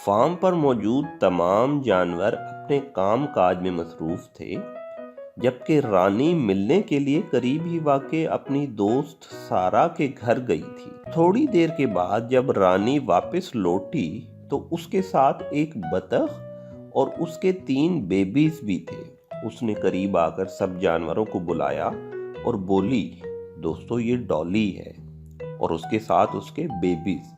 Farm पर मौजूद तमाम जानवर अपने काम काज में मसरूफ थे, जबकि रानी मिलने के लिए करीब ही वाक़े अपनी दोस्त सारा के घर गई थी। थोड़ी देर के बाद जब रानी वापस लौटी तो उसके साथ एक बतख और उसके 3 बेबीज भी थे। उसने करीब आकर सब जानवरों को बुलाया और बोली, दोस्तों ये डॉली है और उसके साथ उसके बेबीज।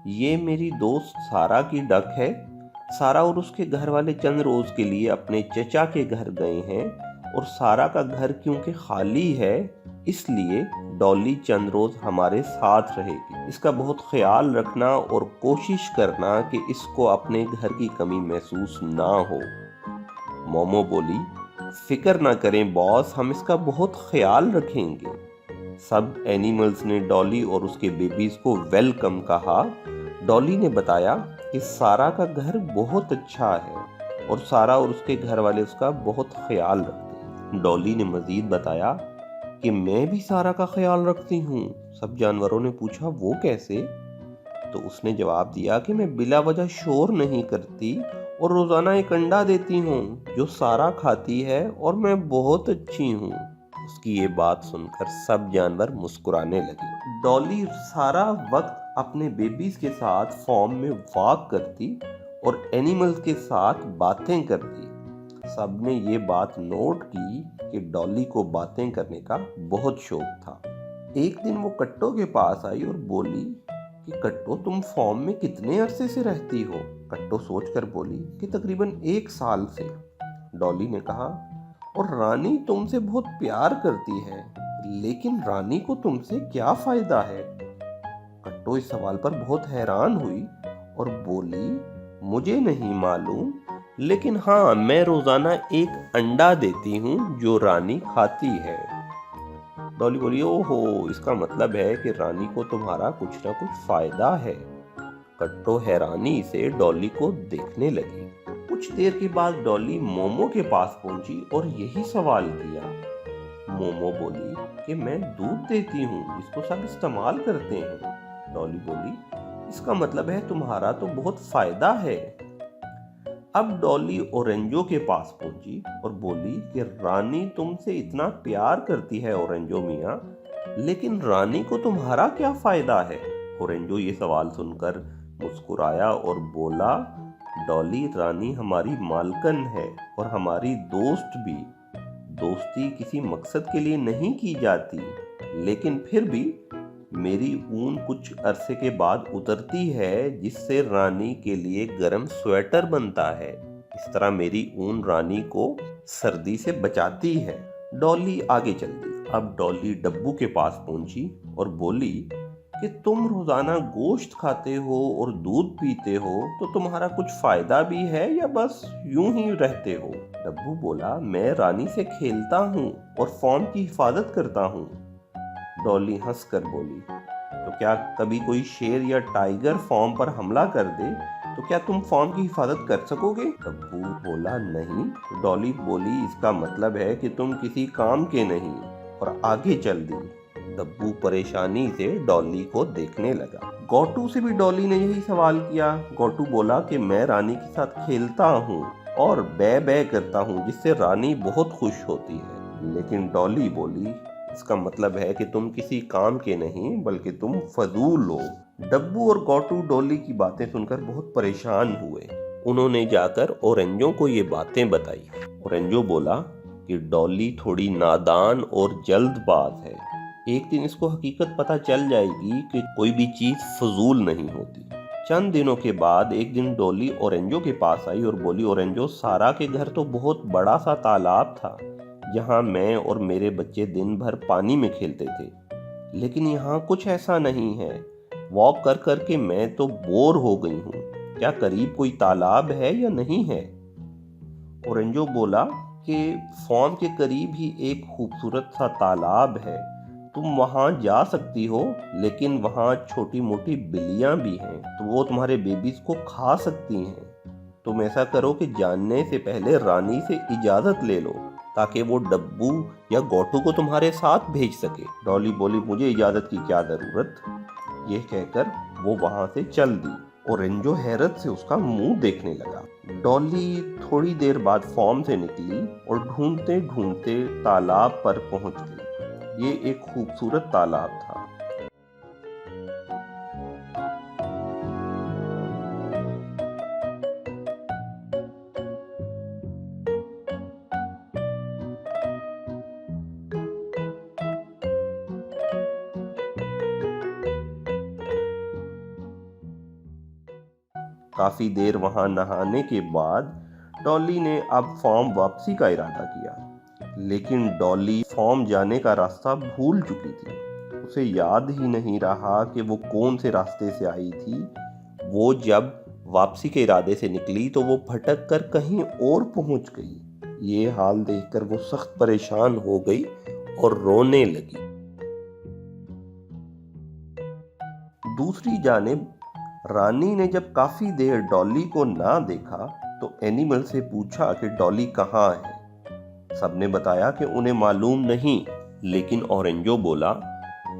ये मेरी दोस्त सारा की डक है। सारा और उसके घर वाले चंद रोज के लिए अपने चचा के घर गए हैं और सारा का घर क्योंकि खाली है इसलिए डॉली चंद रोज हमारे साथ रहेगी। इसका बहुत ख्याल रखना और कोशिश करना कि इसको अपने घर की कमी महसूस ना हो। मोमो बोली, फिक्र ना करें बॉस, हम इसका बहुत ख्याल रखेंगे। सब एनिमल्स ने डॉली और उसके बेबीज को वेलकम कहा। डॉली ने बताया कि सारा का घर बहुत अच्छा है और सारा और उसके घर वाले उसका बहुत ख्याल रखते हैं। डॉली ने मजीद बताया कि मैं भी सारा का ख्याल रखती हूँ। सब जानवरों ने पूछा, वो कैसे? तो उसने जवाब दिया कि मैं बिला वजह शोर नहीं करती और रोजाना एक अंडा देती हूँ जो सारा खाती है और मैं बहुत अच्छी हूँ। उसकी ये बात सुनकर सब जानवर मुस्कुराने लगे। डॉली सारा वक्त अपने बेबीज के साथ फार्म में वॉक करती और एनिमल्स के साथ बातें करती। सबने ये बात नोट की कि डॉली को बातें करने का बहुत शौक था। एक दिन वो कट्टो के पास आई और बोली कि कट्टो, तुम फार्म में कितने अरसे से रहती हो? कट्टो सोचकर बोली कि तकरीबन 1 साल से। डॉली ने कहा, और रानी तुमसे बहुत प्यार करती है, लेकिन रानी को तुमसे क्या फायदा है? कट्टो इस सवाल पर बहुत हैरान हुई और बोली, मुझे नहीं मालूम, लेकिन हाँ, मैं रोजाना एक अंडा देती हूँ जो रानी खाती है। डॉली बोली, ओहो, इसका मतलब है कि रानी को तुम्हारा कुछ ना कुछ फायदा है। कट्टो हैरानी से डॉली को देखने लगी। कुछ देर के बाद डॉली मोमो के पास पहुंची और यही सवाल किया। मोमो बोली कि मैं दूध देती हूँ जिसको सब इस्तेमाल करते हैं। डॉली बोली, इसका मतलब है तुम्हारा तो बहुत फायदा है। अब डॉली ओरेंजो के पास पहुंची और बोली कि रानी तुमसे इतना प्यार करती है ओरेंजो मियाँ, लेकिन रानी को तुम्हारा क्या फायदा है? ओरेंजो ये सवाल सुनकर मुस्कुराया और बोला, डॉली, रानी हमारी मालकन है और हमारी दोस्त भी। दोस्ती किसी मकसद के लिए नहीं की जाती, लेकिन फिर भी मेरी ऊन कुछ अरसे के बाद उतरती है जिससे रानी के लिए गर्म स्वेटर बनता है। इस तरह मेरी ऊन रानी को सर्दी से बचाती है। डॉली आगे चल दी। अब डॉली डब्बू के पास पहुंची और बोली कि तुम रोजाना गोश्त खाते हो और दूध पीते हो, तो तुम्हारा कुछ फायदा भी है या बस यूं ही रहते हो? डब्बू बोला, मैं रानी से खेलता हूँ और फार्म की हिफाजत करता हूँ। डॉली हंसकर बोली, तो क्या कभी कोई शेर या टाइगर फार्म पर हमला कर दे तो क्या तुम फार्म की हिफाजत कर सकोगे? डब्बू बोला, नहीं। डॉली बोली, इसका मतलब है कि तुम किसी काम के नहीं, और आगे चल दी। डब्बू परेशानी से डॉली को देखने लगा। गोटू से भी डॉली ने यही सवाल किया। गोटू बोला कि मैं रानी के साथ खेलता हूँ और बै बै करता हूँ जिससे रानी बहुत खुश होती है। लेकिन डॉली बोली, इसका मतलब है कि तुम किसी काम के नहीं बल्कि तुम फजूल हो। डब्बू और गोटू डॉली की बातें सुनकर बहुत परेशान हुए। उन्होंने जाकर ओरेंजो को ये बातें बताई। ओरेंजो बोला कि डॉली थोड़ी नादान और जल्दबाज है। एक दिन इसको हकीकत पता चल जाएगी कि कोई भी चीज फजूल नहीं होती। चंद दिनों के बाद एक दिन डॉली ओरेंजो के पास आई और बोली, ओरेंजो, सारा के घर तो बहुत बड़ा सा तालाब था जहाँ मैं और मेरे बच्चे दिन भर पानी में खेलते थे, लेकिन यहाँ कुछ ऐसा नहीं है। वॉक कर कर के मैं तो बोर हो गई हूँ। क्या करीब कोई तालाब है या नहीं है? ओरेंजो बोला कि फार्म के करीब ही एक खूबसूरत सा तालाब है, तुम वहां जा सकती हो, लेकिन वहां छोटी मोटी बिल्लियां भी हैं, तो वो तुम्हारे बेबीज को खा सकती हैं। तुम ऐसा करो कि जानने से पहले रानी से इजाजत ले लो ताकि वो डब्बू या गोटू को तुम्हारे साथ भेज सके। डॉली बोली, मुझे इजाजत की क्या जरूरत? ये कहकर वो वहां से चल दी। ओरेंजो हैरत से उसका मुंह देखने लगा। डॉली थोड़ी देर बाद फार्म से निकली और ढूंढते ढूंढते तालाब पर पहुंच गई। ये एक खूबसूरत तालाब था। काफी देर वहां नहाने के बाद डॉली ने अब फार्म वापसी का इरादा किया, लेकिन डॉली फार्म जाने का रास्ता भूल चुकी थी। उसे याद ही नहीं रहा कि वो कौन से रास्ते से आई थी। वो जब वापसी के इरादे से निकली तो वो भटक कर कहीं और पहुंच गई। ये हाल देखकर वो सख्त परेशान हो गई और रोने लगी। दूसरी जानिब रानी ने जब काफी देर डॉली को ना देखा तो एनिमल से पूछा कि डॉली कहाँ है। सबने बताया कि उन्हें मालूम नहीं, लेकिन ओरेंजो बोला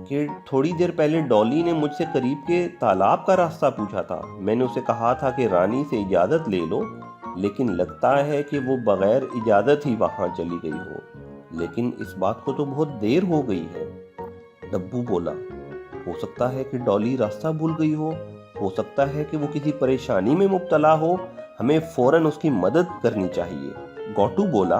कि थोड़ी देर पहले डॉली ने मुझसे करीब के तालाब का रास्ता पूछा था। मैंने उसे कहा था कि रानी से इजाज़त ले लो, लेकिन लगता है कि वो बगैर इजाज़त ही वहाँ चली गई हो। लेकिन इस बात को तो बहुत देर हो गई है। डब्बू बोला, हो सकता है कि डॉली रास्ता भूल गई हो सकता है कि वो किसी परेशानी में मुब्तला हो, हमें फौरन उसकी मदद करनी चाहिए। गोटू बोला,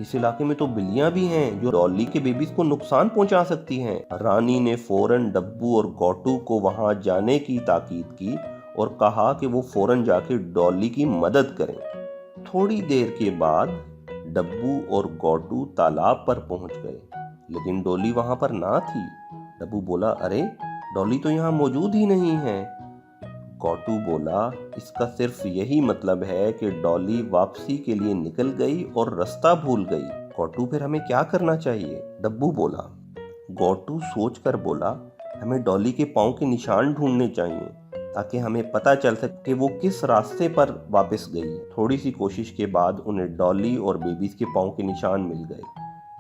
इस इलाके में तो बिल्लियां भी हैं जो डॉली के बेबीज को नुकसान पहुंचा सकती हैं। रानी ने फौरन डब्बू और गोटू को वहां जाने की ताकीद की और कहा कि वो फौरन जाके डॉली की मदद करें। थोड़ी देर के बाद डब्बू और गोटू तालाब पर पहुंच गए, लेकिन डॉली वहां पर ना थी। डब्बू बोला, अरे डॉली तो यहाँ मौजूद ही नहीं है। गोटू बोला, इसका सिर्फ यही मतलब है कि डॉली वापसी के लिए निकल गई और रास्ता भूल गई। गोटू, फिर हमें क्या करना चाहिए? डब्बू बोला। गोटू सोचकर बोला, हमें डॉली के पाँव के निशान ढूंढने चाहिए ताकि हमें पता चल सके कि वो किस रास्ते पर वापस गई। थोड़ी सी कोशिश के बाद उन्हें डॉली और बेबीज के पाँव के निशान मिल गए।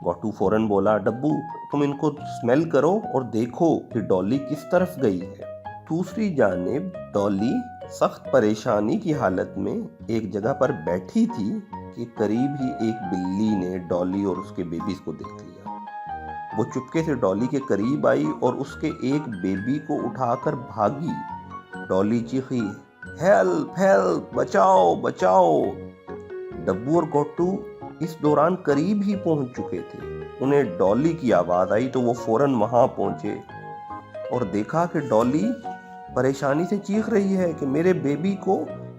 गोटू फौरन बोला, डब्बू तुम इनको स्मेल करो और देखो कि डॉली किस तरफ गई है। दूसरी जानिब डॉली सख्त परेशानी की हालत में एक जगह पर बैठी थी कि करीब ही एक बिल्ली ने डॉली और उसके बेबीज को देख लिया। वो चुपके से डॉली के करीब आई और उसके एक बेबी को उठाकर भागी। डॉली चीखी, हेल्प हेल्प, बचाओ बचाओ। डब्बू और गोटू इस दौरान करीब ही पहुंच चुके थे। उन्हें डॉली की आवाज आई तो वो फौरन वहां पहुंचे और देखा कि डॉली परेशानी से चीख रही है कि मेरे बेबी को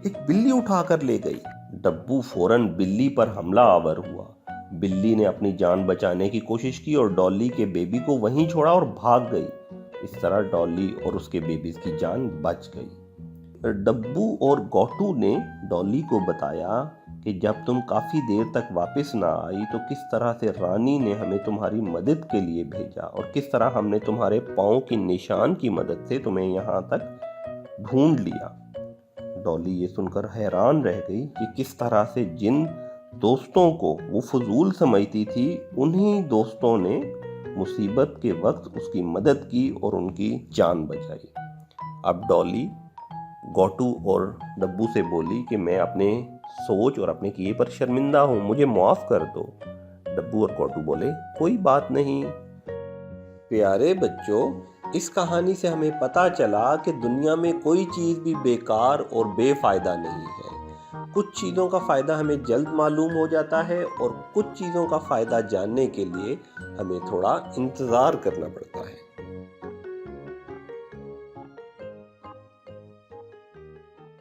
एक बिल्ली उठाकर ले गई। डब्बू फौरन बिल्ली पर हमला आवर हुआ। बिल्ली ने अपनी जान बचाने की कोशिश की और डॉली के बेबी को वहीं छोड़ा और भाग गई। इस तरह डॉली और उसके बेबीज की जान बच गई। डब्बू और गोटू ने डॉली को बताया कि जब तुम काफ़ी देर तक वापस ना आई तो किस तरह से रानी ने हमें तुम्हारी मदद के लिए भेजा और किस तरह हमने तुम्हारे पाँव के निशान की मदद से तुम्हें यहाँ तक ढूंढ लिया। डॉली ये सुनकर हैरान रह गई कि किस तरह से जिन दोस्तों को वो फजूल समझती थी, उन्हीं दोस्तों ने मुसीबत के वक्त उसकी मदद की और उनकी जान बचाई। अब डॉली गोटू और डब्बू से बोली कि मैं अपने सोच और अपने किए पर शर्मिंदा हूँ, मुझे माफ़ कर दो। डब्बू और गोटू बोले, कोई बात नहीं। प्यारे बच्चों, इस कहानी से हमें पता चला कि दुनिया में कोई चीज़ भी बेकार और बेफ़ायदा नहीं है। कुछ चीज़ों का फ़ायदा हमें जल्द मालूम हो जाता है और कुछ चीज़ों का फ़ायदा जानने के लिए हमें थोड़ा इंतज़ार करना पड़ता है।